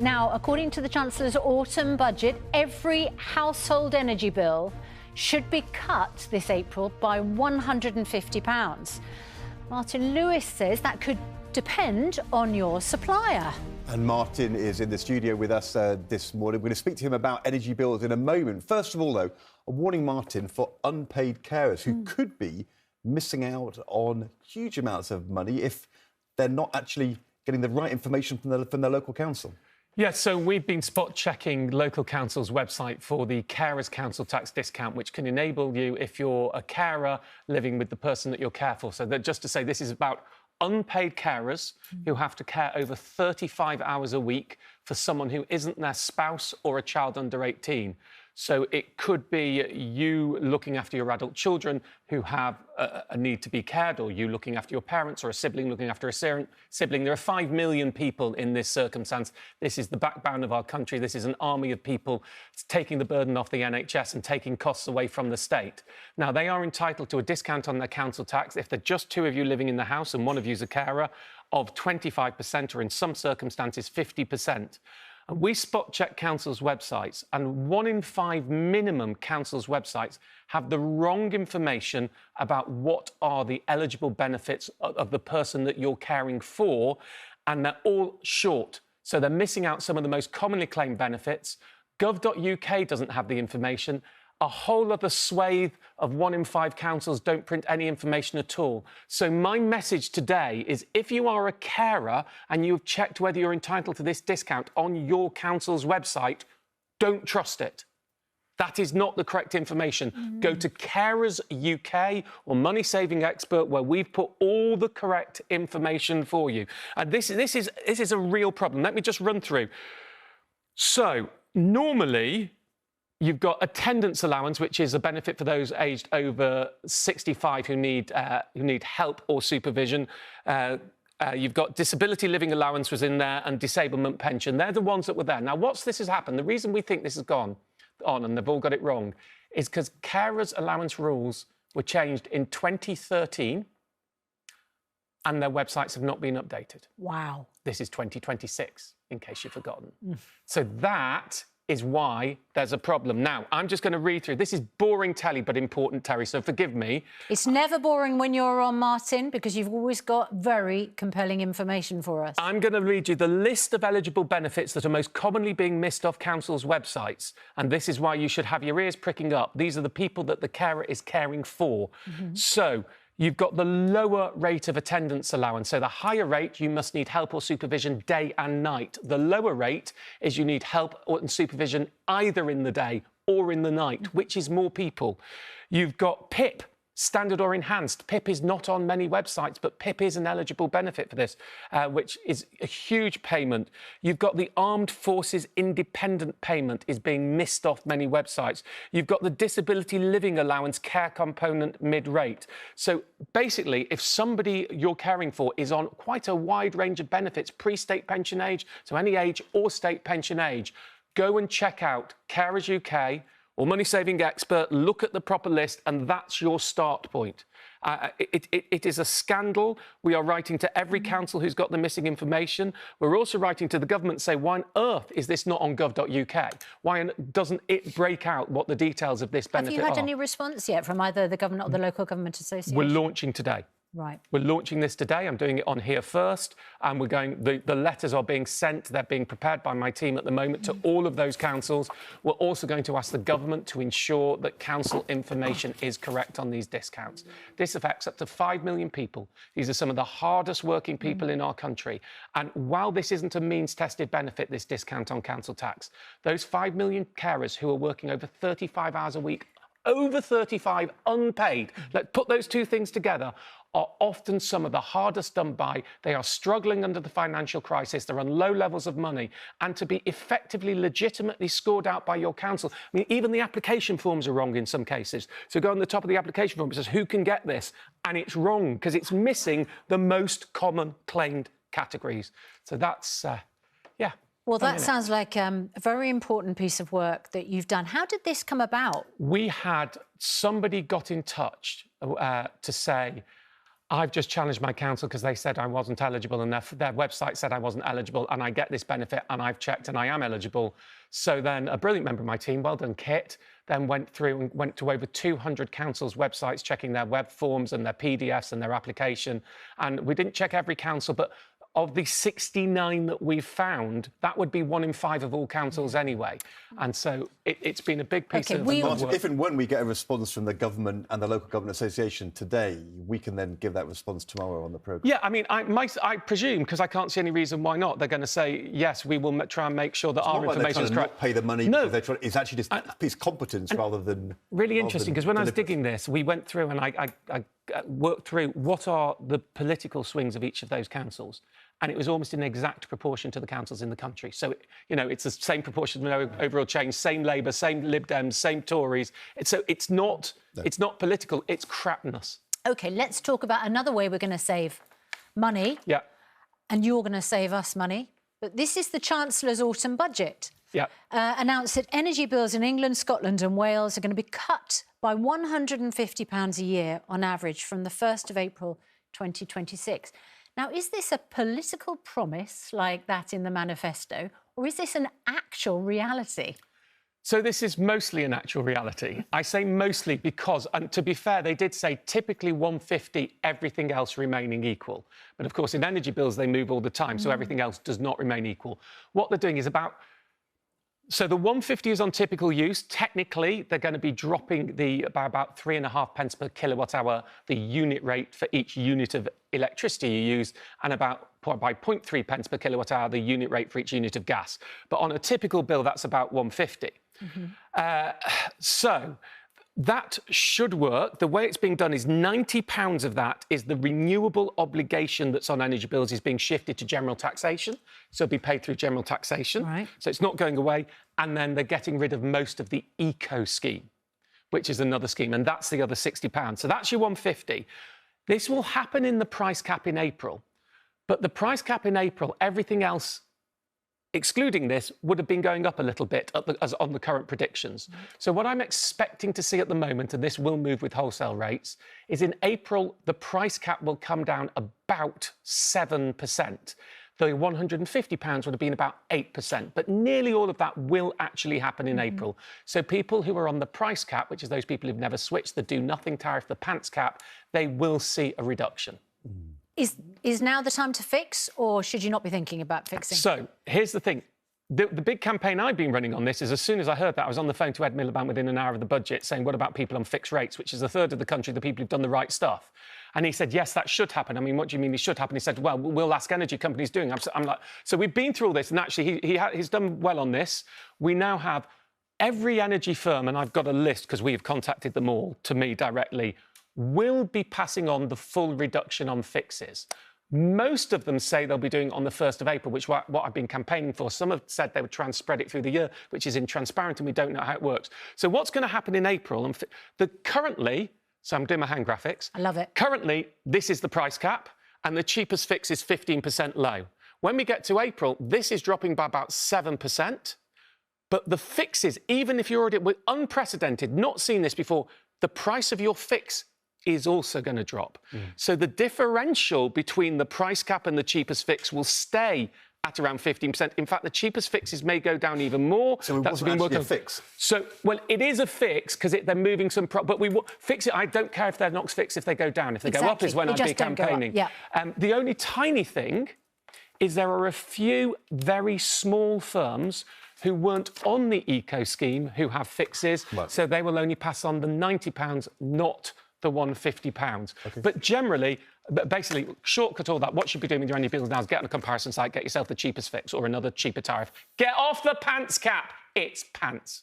Now, according to the Chancellor's autumn budget, every household energy bill should be cut this April by £150. Martin Lewis says that could depend on your supplier. And Martin is in the studio with us this morning. We're going to speak to him about energy bills in a moment. First of all, though, a warning, Martin, for unpaid carers who could be missing out on huge amounts of money if they're not actually getting the right information from their local council. Yes, so we've been spot-checking local council's website for the Carers Council Tax discount, which can enable you, if you're a carer living with the person that you're care for. So that, just to say, this is about unpaid carers who have to care over 35 hours a week for someone who isn't their spouse or a child under 18. So it could be you looking after your adult children who have a need to be cared, or you looking after your parents, or a sibling looking after a sibling. There are 5 million people in this circumstance. This is the backbone of our country. This is an army of people taking the burden off the NHS and taking costs away from the state. Now, they are entitled to a discount on their council tax if they're just two of you living in the house and one of you's a carer, of 25%, or in some circumstances 50%. We spot-check councils' websites, and 1 in 5 minimum councils' websites have the wrong information about what are the eligible benefits of the person that you're caring for, and they're all short. So they're missing out some of the most commonly claimed benefits. Gov.uk doesn't have the information. A whole other swathe of 1 in 5 councils don't print any information at all. So my message today is, if you are a carer and you've checked whether you're entitled to this discount on your council's website, don't trust it. That is not the correct information. Go to Carers UK or Money Saving Expert, where we've put all the correct information for you. And this is a real problem. Let me just run through. So normally, you've got attendance allowance, which is a benefit for those aged over 65 who need help or supervision. You've got disability living allowance was in there, and disablement pension. They're the ones that were there. Now, this has happened, the reason we think this has gone on and they've all got it wrong, is because carers allowance rules were changed in 2013 and their websites have not been updated. Wow. This is 2026, in case you've forgotten. So that is why there's a problem. Now, I'm just going to read through. This is boring telly, but important, Terry, so forgive me. It's never boring when you're on, Martin, because you've always got very compelling information for us. I'm going to read you the list of eligible benefits that are most commonly being missed off councils' websites, and this is why you should have your ears pricking up. These are the people that the carer is caring for. So you've got the lower rate of attendance allowance. So the higher rate, you must need help or supervision day and night. The lower rate is you need help and supervision either in the day or in the night, which is more people. You've got PIP, standard or enhanced. PIP is not on many websites, but PIP is an eligible benefit for this, which is a huge payment. You've got the Armed Forces Independent Payment is being missed off many websites. You've got the Disability Living Allowance care component mid-rate. So basically, if somebody you're caring for is on quite a wide range of benefits, pre-state pension age, so any age or state pension age, go and check out Carers UK or Money Saving Expert, look at the proper list, and that's your start point. It is a scandal. We are writing to every council who's got the missing information. We're also writing to the government to say, why on earth is this not on gov.uk? Why doesn't it break out what the details of this benefit are? Have you had any response yet from either the government or the local government association? We're launching today. Right. We're launching this today. I'm doing it on Here First, and we're going. The letters are being sent. They're being prepared by my team at the moment to all of those councils. We're also going to ask the government to ensure that council information is correct on these discounts. This affects up to 5 million people. These are some of the hardest working people in our country. And while this isn't a means-tested benefit, this discount on council tax, those 5 million carers who are working over 35 hours a week, over 35 unpaid, let's put those two things together, are often some of the hardest done by. They are struggling under the financial crisis. They're on low levels of money. And to be effectively, legitimately scored out by your council, I mean, even the application forms are wrong in some cases. So go on the top of the application form, it says, who can get this? And it's wrong because it's missing the most common claimed categories. So that's, yeah. Well, that sounds like a very important piece of work that you've done. How did this come about? We had somebody got in touch to say, I've just challenged my council because they said I wasn't eligible and their website said I wasn't eligible, and I get this benefit and I've checked and I am eligible. So then a brilliant member of my team, well done Kit, then went through and went to over 200 councils' websites, checking their web forms and their PDFs and their application. And we didn't check every council, but of the 69 that we've found, that would be 1 in 5 of all councils anyway. And so it's been a big piece of work. Martin, if and when we get a response from the government and the local government association today, we can then give that response tomorrow on the programme. Yeah, I mean, I presume, because I can't see any reason why not, they're going to say, yes, we will try and make sure that our information is correct. Not pay the money because they're trying, it's actually just it's competence rather than... Really interesting, because when I was digging this, we went through and I worked through what are the political swings of each of those councils. And it was almost in exact proportion to the councils in the country. So, you know, it's the same proportion of overall change, same Labour, same Lib Dems, same Tories. So it's not political, it's crapness. OK, let's talk about another way we're going to save money. Yeah. And you're going to save us money. But this is the Chancellor's autumn budget. Yeah. Announced that energy bills in England, Scotland and Wales are going to be cut by £150 a year on average from the 1st of April 2026. Now, is this a political promise like that in the manifesto, or is this an actual reality? So this is mostly an actual reality. I say mostly because, and to be fair, they did say typically 150, everything else remaining equal. But of course, in energy bills, they move all the time, so everything else does not remain equal. What they're doing is so the 150 is on typical use. Technically, they're going to be dropping by about 3.5 pence per kilowatt hour, the unit rate for each unit of electricity you use, and by 0.3 pence per kilowatt hour, the unit rate for each unit of gas. But on a typical bill, that's about 150. So that should work. The way it's being done is £90 of that is the renewable obligation that's on energy bills is being shifted to general taxation. So it'll be paid through general taxation. Right. So it's not going away. And then they're getting rid of most of the eco scheme, which is another scheme. And that's the other £60. So that's your 150. This will happen in the price cap in April. But the price cap in April, everything else excluding this, would have been going up a little bit as on the current predictions. So what I'm expecting to see at the moment, and this will move with wholesale rates, is in April, the price cap will come down about 7%. The £150 would have been about 8%, but nearly all of that will actually happen in April. So people who are on the price cap, which is those people who've never switched, the do-nothing tariff, the pants cap, they will see a reduction. Is now the time to fix, or should you not be thinking about fixing? So here's the thing. The big campaign I've been running on this is as soon as I heard that, I was on the phone to Ed Miliband within an hour of the budget saying, what about people on fixed rates, which is a third of the country, the people who've done the right stuff. And he said, yes, that should happen. I mean, what do you mean it should happen? He said, well, we'll ask energy companies doing. I'm like, so we've been through all this, and actually he's done well on this. We now have every energy firm, and I've got a list because we have contacted them all to me directly, will be passing on the full reduction on fixes. Most of them say they'll be doing it on the 1st of April, which is what I've been campaigning for. Some have said they would try and spread it through the year, which is intransparent, and we don't know how it works. So what's going to happen in April? Currently, so I'm doing my hand graphics. I love it. Currently, this is the price cap, and the cheapest fix is 15% low. When we get to April, this is dropping by about 7%. But the fixes, even if you're already unprecedented, not seen this before, the price of your fix is also going to drop. So the differential between the price cap and the cheapest fix will stay at around 15%. In fact, the cheapest fixes may go down even more. So it wasn't actually a fix? So, well, it is a fix because they're moving some... but we fix it. I don't care if they're not fixed if they go down. If they go up is when I'd be campaigning. Yeah. The only tiny thing is there are a few very small firms who weren't on the eco scheme who have fixes. Right. So they will only pass on the £90, not the £150. Okay. But generally, basically, shortcut all that, what you should be doing with your energy bills now is get on a comparison site, get yourself the cheapest fix or another cheaper tariff. Get off the pants cap. It's pants.